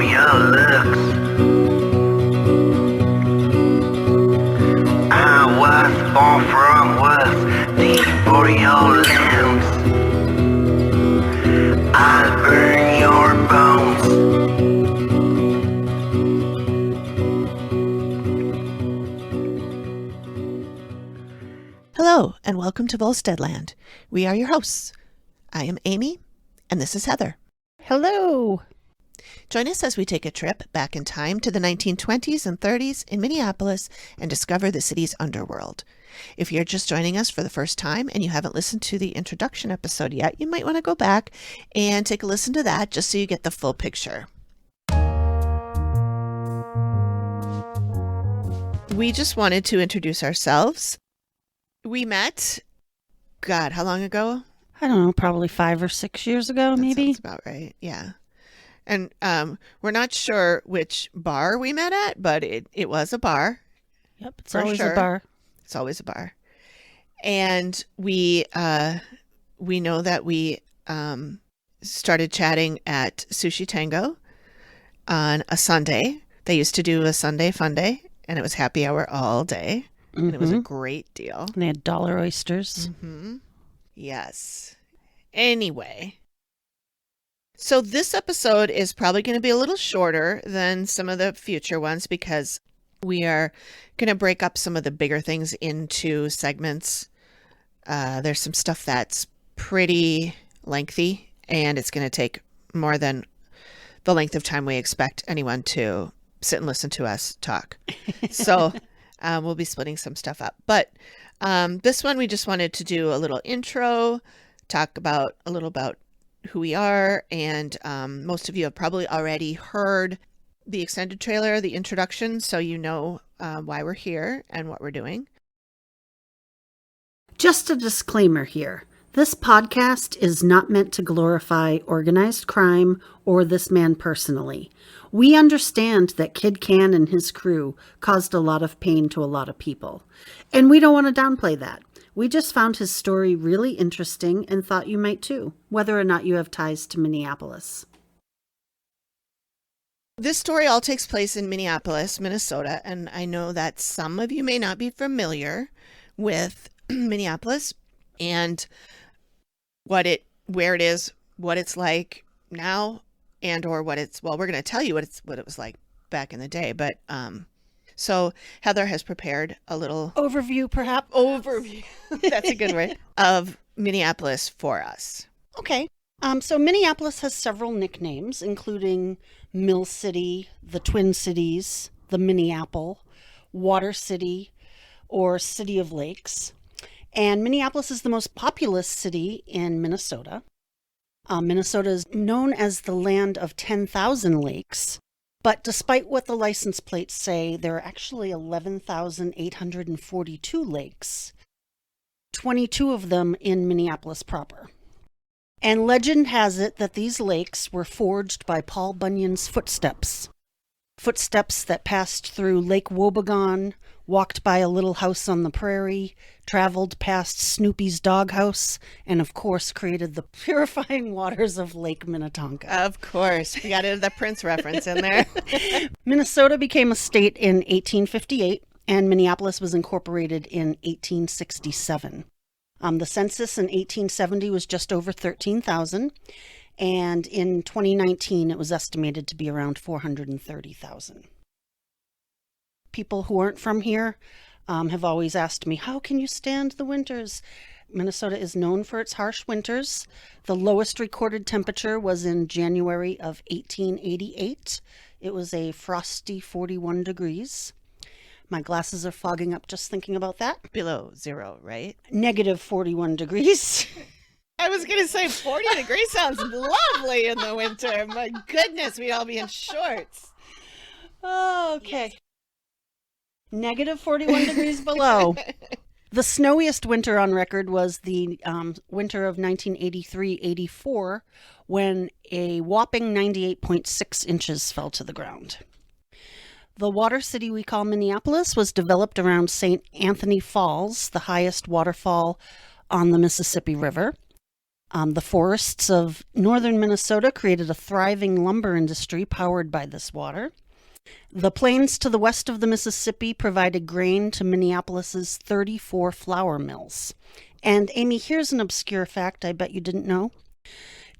for your looks. I was far from worth deep for your limbs. I'll burn your bones. Hello, and welcome to Volsteadland. We are your hosts. I am Amy, and this is Heather. Hello. Join us as we take a trip back in time to the 1920s and 30s in Minneapolis and discover the city's underworld. If you're just joining us for the first time and you haven't listened to the introduction episode yet, you might want to go back and take a listen to that just so you get the full picture. We just wanted to introduce ourselves. We met, God, how long ago? I don't know, probably 5 or 6 years ago, maybe. Sounds about right, yeah. And we're not sure which bar we met at, but it was a bar. Yep, it's for always sure. a bar. It's always a bar. And we know that we started chatting at Sushi Tango on a Sunday. They used to do a Sunday fun day, and it was happy hour all day. Mm-hmm. And it was a great deal. And they had dollar oysters. Mm-hmm. Yes. Anyway, so this episode is probably going to be a little shorter than some of the future ones because we are going to break up some of the bigger things into segments. There's some stuff that's pretty lengthy, and it's going to take more than the length of time we expect anyone to sit and listen to us talk. So we'll be splitting some stuff up. But this one, we just wanted to do a little intro, talk about a little about who we are. And most of you have probably already heard the extended trailer, the introduction, so you know why we're here and what we're doing. Just a disclaimer here. This podcast is not meant to glorify organized crime or this man personally. We understand that Kid Cann and his crew caused a lot of pain to a lot of people, and we don't want to downplay that. We just found his story really interesting and thought you might too, whether or not you have ties to Minneapolis. This story all takes place in Minneapolis, Minnesota, and I know that some of you may not be familiar with Minneapolis and where it is, what it's like now, and or what it's, well, we're going to tell you what it was like back in the day, but so Heather has prepared a little Overview, perhaps? overview, that's a good word, of Minneapolis for us. Okay. So Minneapolis has several nicknames, including Mill City, the Twin Cities, the Minneapolis, Water City, or City of Lakes. And Minneapolis is the most populous city in Minnesota. Minnesota is known as the land of 10,000 lakes. But despite what the license plates say, there are actually 11,842 lakes, 22 of them in Minneapolis proper. And legend has it that these lakes were forged by Paul Bunyan's footsteps. Footsteps that passed through Lake Wobegon, walked by a little house on the prairie, traveled past Snoopy's doghouse, and of course created the purifying waters of Lake Minnetonka. Of course, we got the Prince reference in there. Minnesota became a state in 1858, and Minneapolis was incorporated in 1867. The census in 1870 was just over 13,000, and in 2019 it was estimated to be around 430,000. People who aren't from here have always asked me, how can you stand the winters? Minnesota is known for its harsh winters. The lowest recorded temperature was in January of 1888. It was a frosty 41 degrees. My glasses are fogging up just thinking about that. Below zero, right? Negative 41 degrees. I was going to say 40 degrees sounds lovely in the winter. My goodness, we'd all be in shorts. Oh, okay. Negative 41 degrees below. The snowiest winter on record was the winter of 1983-84, when a whopping 98.6 inches fell to the ground. The water city we call Minneapolis was developed around St. Anthony Falls, the highest waterfall on the Mississippi River. The forests of northern Minnesota created a thriving lumber industry powered by this water. The plains to the west of the Mississippi provided grain to Minneapolis's 34 flour mills. And Amy, here's an obscure fact I bet you didn't know.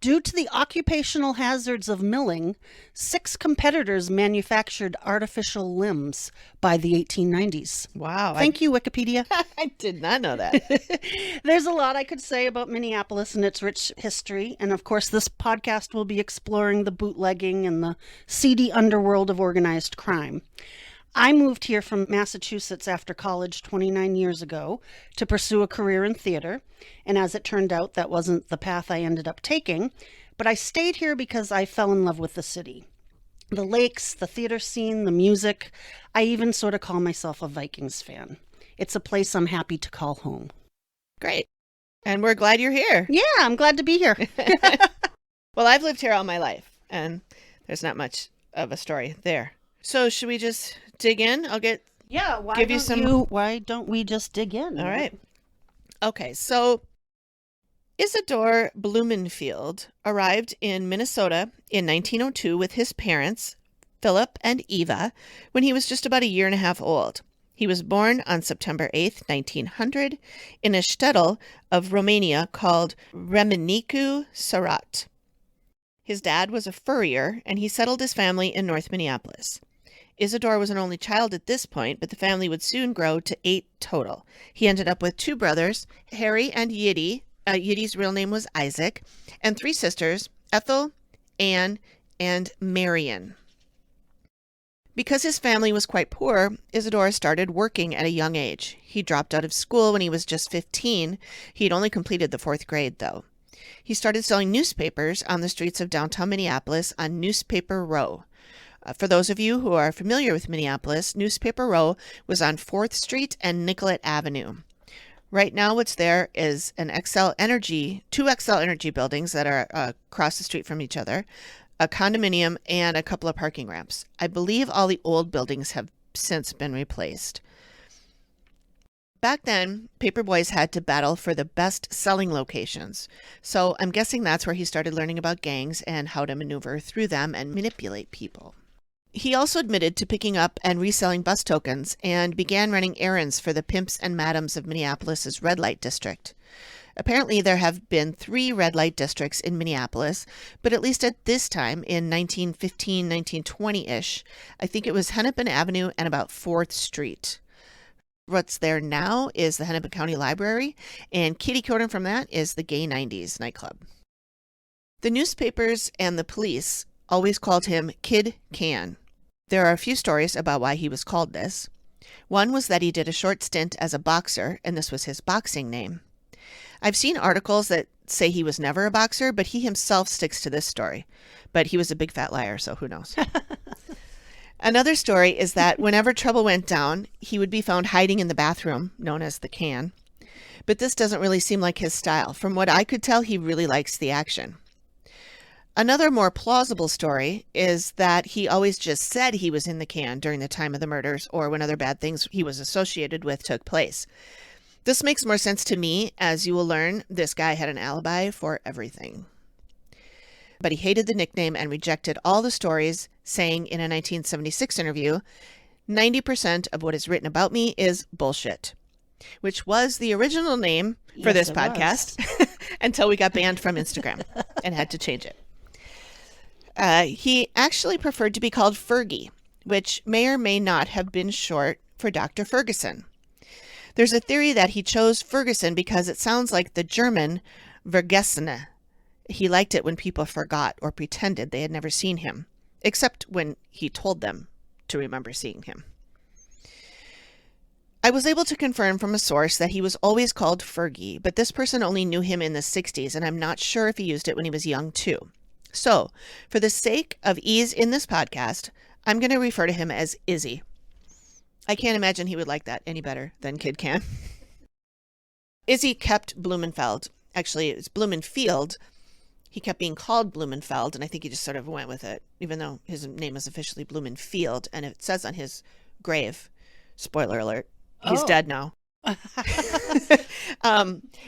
Due to the occupational hazards of milling, 6 competitors manufactured artificial limbs by the 1890s. Wow. Thank you, Wikipedia. I did not know that. There's a lot I could say about Minneapolis and its rich history. And of course, this podcast will be exploring the bootlegging and the seedy underworld of organized crime. I moved here from Massachusetts after college 29 years ago to pursue a career in theater. And as it turned out, that wasn't the path I ended up taking. But I stayed here because I fell in love with the city. The lakes, the theater scene, the music. I even sort of call myself a Vikings fan. It's a place I'm happy to call home. Great. And we're glad you're here. Yeah, I'm glad to be here. Well, I've lived here all my life, and there's not much of a story there. So should we just dig in? I'll get... Yeah, why don't we just dig in? All right. Okay, so Isadore Blumenfeld arrived in Minnesota in 1902 with his parents, Philip and Eva, when he was just about a year and a half old. He was born on September 8th, 1900, in a shtetl of Romania called Râmnicu Sărat. His dad was a furrier, and he settled his family in North Minneapolis. Isadore was an only child at this point, but the family would soon grow to 8 total. He ended up with 2 brothers, Harry and Yiddy. Yiddy's real name was Isaac, and 3 sisters, Ethel, Anne, and Marion. Because his family was quite poor, Isadore started working at a young age. He dropped out of school when he was just 15. He'd only completed the 4th grade, though. He started selling newspapers on the streets of downtown Minneapolis on Newspaper Row. For those of you who are familiar with Minneapolis, Newspaper Row was on 4th Street and Nicollet Avenue. Right now what's there is two Xcel Energy buildings that are across the street from each other, a condominium, and a couple of parking ramps. I believe all the old buildings have since been replaced. Back then, paper boys had to battle for the best selling locations. So I'm guessing that's where he started learning about gangs and how to maneuver through them and manipulate people. He also admitted to picking up and reselling bus tokens and began running errands for the pimps and madams of Minneapolis's red light district. Apparently, there have been 3 red light districts in Minneapolis, but at least at this time, in 1915, 1920-ish, I think it was Hennepin Avenue and about 4th Street. What's there now is the Hennepin County Library, and kitty-corner from that is the Gay 90s nightclub. The newspapers and the police always called him Kid Cann. There are a few stories about why he was called this. One was that he did a short stint as a boxer, and this was his boxing name. I've seen articles that say he was never a boxer, but he himself sticks to this story. But he was a big fat liar, so who knows? Another story is that whenever trouble went down, he would be found hiding in the bathroom, known as the can. But this doesn't really seem like his style. From what I could tell, he really likes the action. Another more plausible story is that he always just said he was in the can during the time of the murders or when other bad things he was associated with took place. This makes more sense to me. As you will learn, this guy had an alibi for everything. But he hated the nickname and rejected all the stories, saying in a 1976 interview, 90% of what is written about me is bullshit, which was the original name for this podcast until we got banned from Instagram and had to change it. He actually preferred to be called Fergie, which may or may not have been short for Dr. Ferguson. There's a theory that he chose Ferguson because it sounds like the German Vergessene. He liked it when people forgot or pretended they had never seen him, except when he told them to remember seeing him. I was able to confirm from a source that he was always called Fergie, but this person only knew him in the 60s, and I'm not sure if he used it when he was young too. So, for the sake of ease in this podcast, I'm going to refer to him as Izzy. I can't imagine he would like that any better than Kid Cann. Izzy kept Blumenfeld. Actually, it's Blumenfield. He kept being called Blumenfeld, and I think he just sort of went with it, even though his name is officially Blumenfield, and it says on his grave, spoiler alert, he's dead now.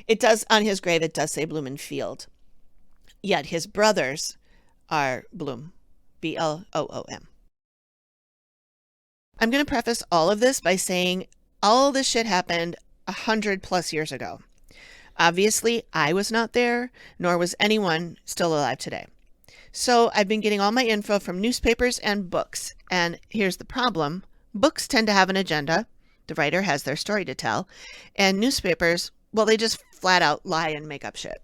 It does, on his grave, it does say Blumenfield. Yet his brothers are Bloom, Bloom. I'm going to preface all of this by saying all this shit happened 100+ years ago. Obviously, I was not there, nor was anyone still alive today. So I've been getting all my info from newspapers and books. And here's the problem. Books tend to have an agenda. The writer has their story to tell. And newspapers, well, they just flat out lie and make up shit.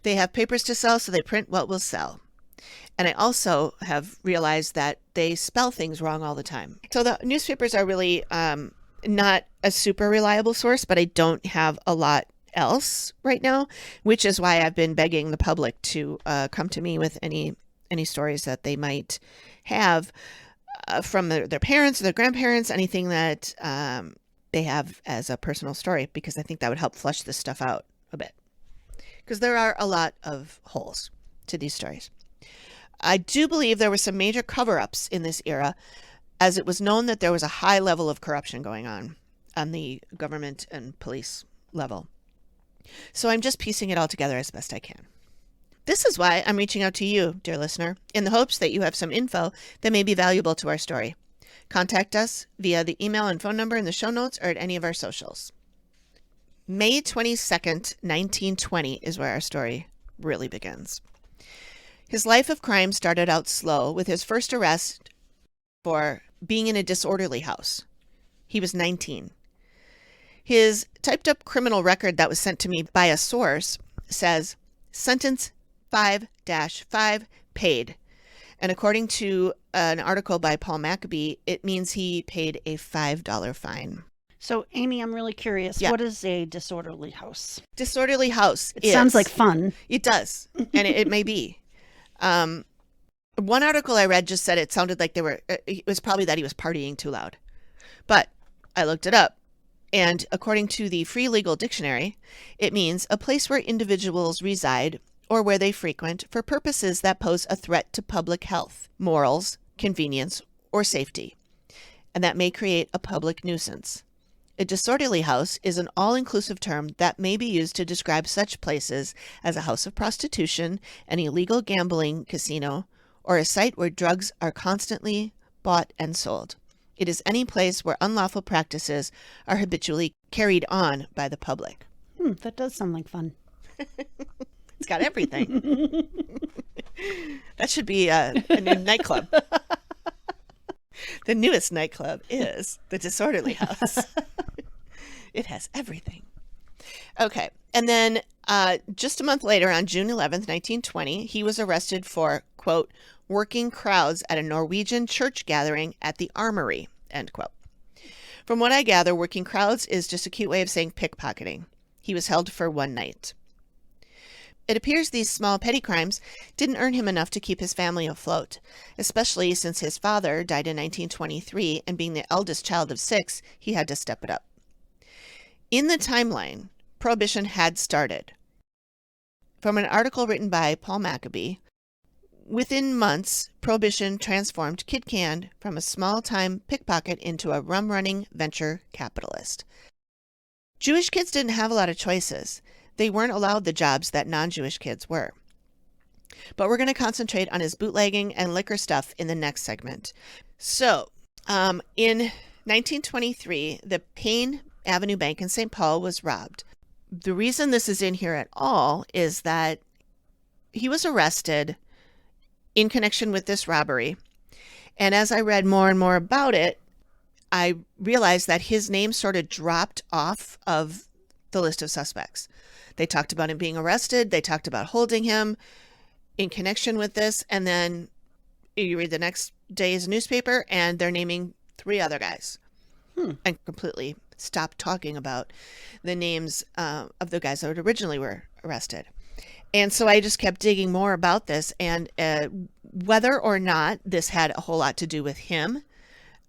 They have papers to sell, so they print what will sell. And I also have realized that they spell things wrong all the time. So the newspapers are really not a super reliable source, but I don't have a lot else right now, which is why I've been begging the public to come to me with any stories that they might have from their parents, their grandparents, anything that they have as a personal story, because I think that would help flush this stuff out a bit. Because there are a lot of holes to these stories. I do believe there were some major cover-ups in this era, as it was known that there was a high level of corruption going on the government and police level. So I'm just piecing it all together as best I can. This is why I'm reaching out to you, dear listener, in the hopes that you have some info that may be valuable to our story. Contact us via the email and phone number in the show notes or at any of our socials. May 22nd, 1920 is where our story really begins. His life of crime started out slow with his first arrest for being in a disorderly house. He was 19. His typed up criminal record that was sent to me by a source says, sentence 5-5 paid. And according to an article by Paul Maccabee, it means he paid a $5 fine. So, Amy, I'm really curious. Yeah. What is a disorderly house? Disorderly house It sounds like fun. It does. And it may be. One article I read just said it sounded like it was probably that he was partying too loud. But I looked it up. And according to the Free Legal Dictionary, it means a place where individuals reside or where they frequent for purposes that pose a threat to public health, morals, convenience, or safety, and that may create a public nuisance. A disorderly house is an all-inclusive term that may be used to describe such places as a house of prostitution, an illegal gambling casino, or a site where drugs are constantly bought and sold. It is any place where unlawful practices are habitually carried on by the public. That does sound like fun. It's got everything. That should be a new nightclub. The newest nightclub is the Disorderly House. It has everything. Okay. And then just a month later, on June 11th, 1920, he was arrested for, quote, working crowds at a Norwegian church gathering at the Armory, end quote. From what I gather, working crowds is just a cute way of saying pickpocketing. He was held for one night. It appears these small petty crimes didn't earn him enough to keep his family afloat, especially since his father died in 1923, and being the eldest child of 6, he had to step it up. In the timeline, Prohibition had started. From an article written by Paul Maccabee, within months, Prohibition transformed Kid Cann from a small-time pickpocket into a rum-running venture capitalist. Jewish kids didn't have a lot of choices. They weren't allowed the jobs that non-Jewish kids were. But we're going to concentrate on his bootlegging and liquor stuff in the next segment. So, in 1923, the Payne Avenue Bank in St. Paul was robbed. The reason this is in here at all is that he was arrested in connection with this robbery. And as I read more and more about it, I realized that his name sort of dropped off of the list of suspects. They talked about him being arrested. They talked about holding him in connection with this. And then you read the next day's newspaper and they're naming 3 other guys and completely stopped talking about the names of the guys that originally were arrested. And so I just kept digging more about this, and whether or not this had a whole lot to do with him,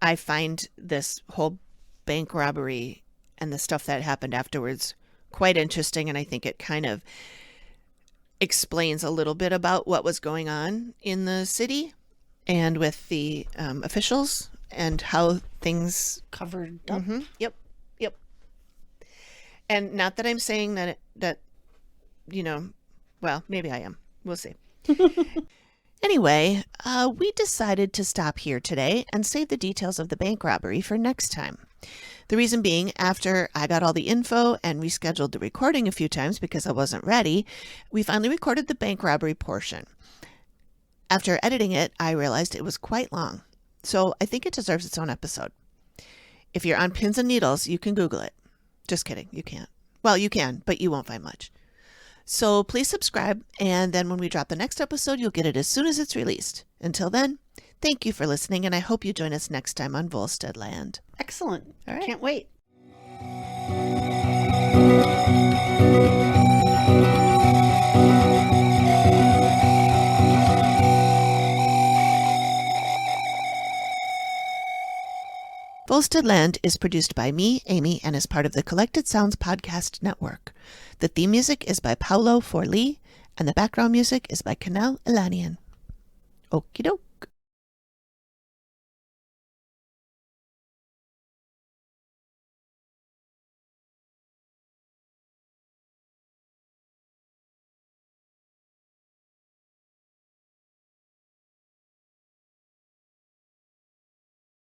I find this whole bank robbery and the stuff that happened afterwards quite interesting, and I think it kind of explains a little bit about what was going on in the city and with the officials and how things Covered up. Yep. And not that I'm saying that well, maybe I am. We'll see. Anyway, we decided to stop here today and save the details of the bank robbery for next time. The reason being, after I got all the info and rescheduled the recording a few times because I wasn't ready, we finally recorded the bank robbery portion. After editing it, I realized it was quite long, so I think it deserves its own episode. If you're on pins and needles, you can Google it. Just kidding, you can't. Well, you can, but you won't find much. So please subscribe, and then when we drop the next episode, you'll get it as soon as it's released. Until then, thank you for listening, and I hope you join us next time on Volsteadland. Excellent. All right. Can't wait. Volsteadland is produced by me, Amy, and is part of the Collected Sounds Podcast Network. The theme music is by Paolo Forlì, and the background music is by Canal Elanian. Okie doke.